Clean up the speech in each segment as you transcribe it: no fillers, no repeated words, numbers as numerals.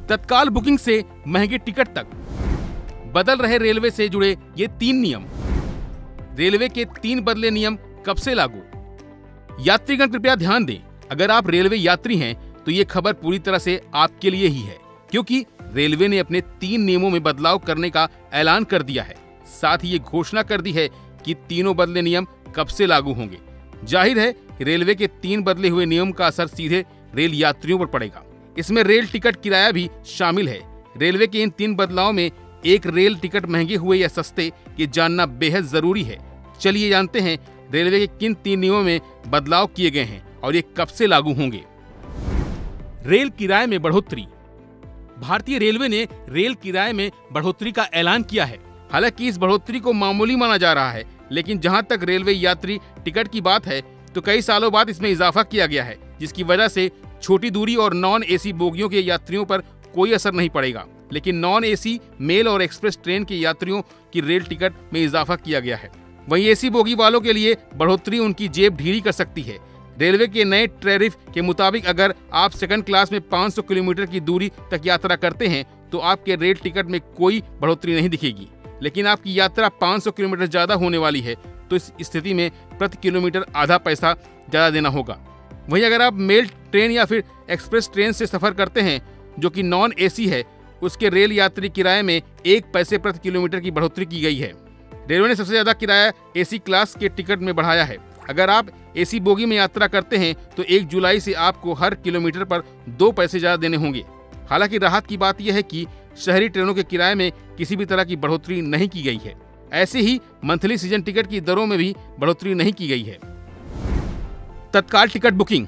तत्काल बुकिंग से महंगे टिकट तक, बदल रहे रेलवे से जुड़े ये 3 नियम। रेलवे के 3 बदले नियम कब से लागू? यात्रीगण कृपया ध्यान दें, अगर आप रेलवे यात्री हैं तो ये खबर पूरी तरह से आपके लिए ही है, क्योंकि रेलवे ने अपने 3 नियमों में बदलाव करने का ऐलान कर दिया है। साथ ही ये घोषणा कर दी है कि तीनों बदले नियम कब से लागू होंगे। जाहिर है रेलवे के 3 बदले हुए नियम का असर सीधे रेल यात्रियों पर पड़ेगा। इसमें रेल टिकट किराया भी शामिल है। रेलवे के इन 3 बदलावों में एक रेल टिकट महंगे हुए या सस्ते, ये जानना बेहद जरूरी है। चलिए जानते हैं रेलवे के किन 3 नियमों में बदलाव किए गए हैं और ये कब से लागू होंगे। रेल किराए में बढ़ोतरी। भारतीय रेलवे ने रेल किराए में बढ़ोतरी का ऐलान किया है। हालांकि इस बढ़ोतरी को मामूली माना जा रहा है, लेकिन जहां तक रेलवे यात्री टिकट की बात है तो कई सालों बाद इसमें इजाफा किया गया है, जिसकी वजह से छोटी दूरी और नॉन एसी बोगियों के यात्रियों पर कोई असर नहीं पड़ेगा। लेकिन नॉन एसी, मेल और एक्सप्रेस ट्रेन के यात्रियों की रेल टिकट में इजाफा किया गया है। वहीं एसी बोगी वालों के लिए बढ़ोतरी उनकी जेब ढीली कर सकती है। रेलवे के नए टैरिफ के मुताबिक अगर आप सेकंड क्लास में 500 किलोमीटर की दूरी तक यात्रा करते हैं तो आपके रेल टिकट में कोई बढ़ोतरी नहीं दिखेगी। लेकिन आपकी यात्रा 500 किलोमीटर ज्यादा होने वाली है तो इस स्थिति में प्रति किलोमीटर आधा पैसा ज्यादा देना होगा। वहीं अगर आप मेल ट्रेन या फिर एक्सप्रेस ट्रेन से सफर करते हैं जो कि नॉन एसी है, उसके रेल यात्री किराए में 1 पैसे प्रति किलोमीटर की बढ़ोतरी की गई है। रेलवे ने सबसे ज्यादा किराया एसी क्लास के टिकट में बढ़ाया है। अगर आप एसी बोगी में यात्रा करते हैं तो 1 जुलाई से आपको हर किलोमीटर पर 2 पैसे ज्यादा देने होंगे। हालांकि राहत की बात यह है कि शहरी ट्रेनों के किराए में किसी भी तरह की बढ़ोतरी नहीं की गई है। ऐसे ही मंथली सीजन टिकट की दरों में भी बढ़ोतरी नहीं की गई है। तत्काल टिकट बुकिंग।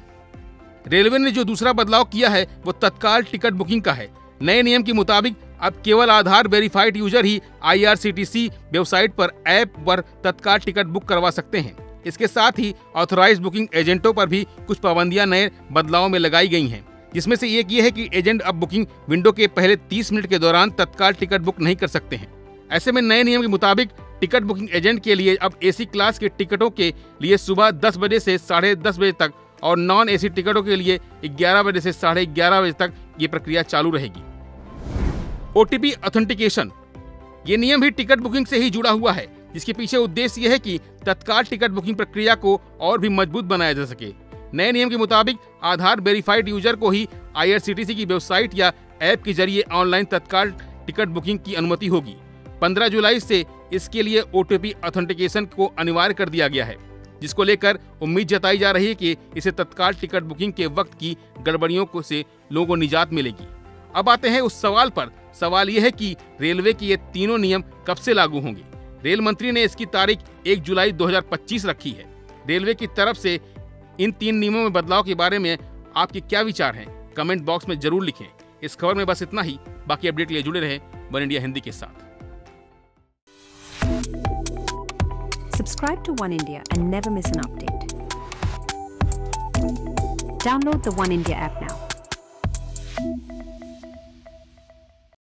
रेलवे ने जो दूसरा बदलाव किया है वो तत्काल टिकट बुकिंग का है। नए नियम के मुताबिक अब केवल आधार वेरीफाइड यूजर ही IRCTC वेबसाइट पर ऐप पर तत्काल टिकट बुक करवा सकते हैं। इसके साथ ही ऑथराइज्ड बुकिंग एजेंटों पर भी कुछ पाबंदियां नए बदलाव में लगाई गई हैं, जिसमें से एक ये है कि एजेंट अब बुकिंग विंडो के पहले 30 मिनट के दौरान तत्काल टिकट बुक नहीं कर सकते हैं। ऐसे में नए नियम के मुताबिक टिकट बुकिंग एजेंट के लिए अब एसी क्लास के टिकटों के लिए सुबह 10 बजे से 10:30 बजे तक और नॉन एसी टिकटों के लिए 11 बजे से 11:30 बजे तक ये प्रक्रिया चालू रहेगी। OTP authentication. ये नियम भी टिकट बुकिंग से ही जुड़ा हुआ है, जिसके पीछे उद्देश्य यह है कि तत्काल टिकट बुकिंग प्रक्रिया को और भी मजबूत बनाया जा सके। नए नियम के मुताबिक आधार वेरीफाइड यूजर को ही IRCTC की वेबसाइट या ऐप के जरिए ऑनलाइन तत्काल टिकट बुकिंग की अनुमति होगी। 15 जुलाई से इसके लिए OTP ऑथेंटिकेशन को अनिवार्य कर दिया गया है, जिसको लेकर उम्मीद जताई जा रही है कि इसे तत्काल टिकट बुकिंग के वक्त की गड़बड़ियों से लोगों को निजात मिलेगी। अब आते हैं उस सवाल पर। सवाल यह है कि रेलवे के ये तीनों नियम कब से लागू होंगे। रेल मंत्री ने इसकी तारीख 1 जुलाई 2025 रखी है। रेलवे की तरफ से इन 3 नियमों में बदलाव के बारे में आपके क्या विचार हैं, कमेंट बॉक्स में जरूर लिखें। इस खबर में बस इतना ही। बाकी अपडेट के लिए जुड़े रहें वन इंडिया हिंदी के साथ। Subscribe to One India and never miss an update. Download the One India app now.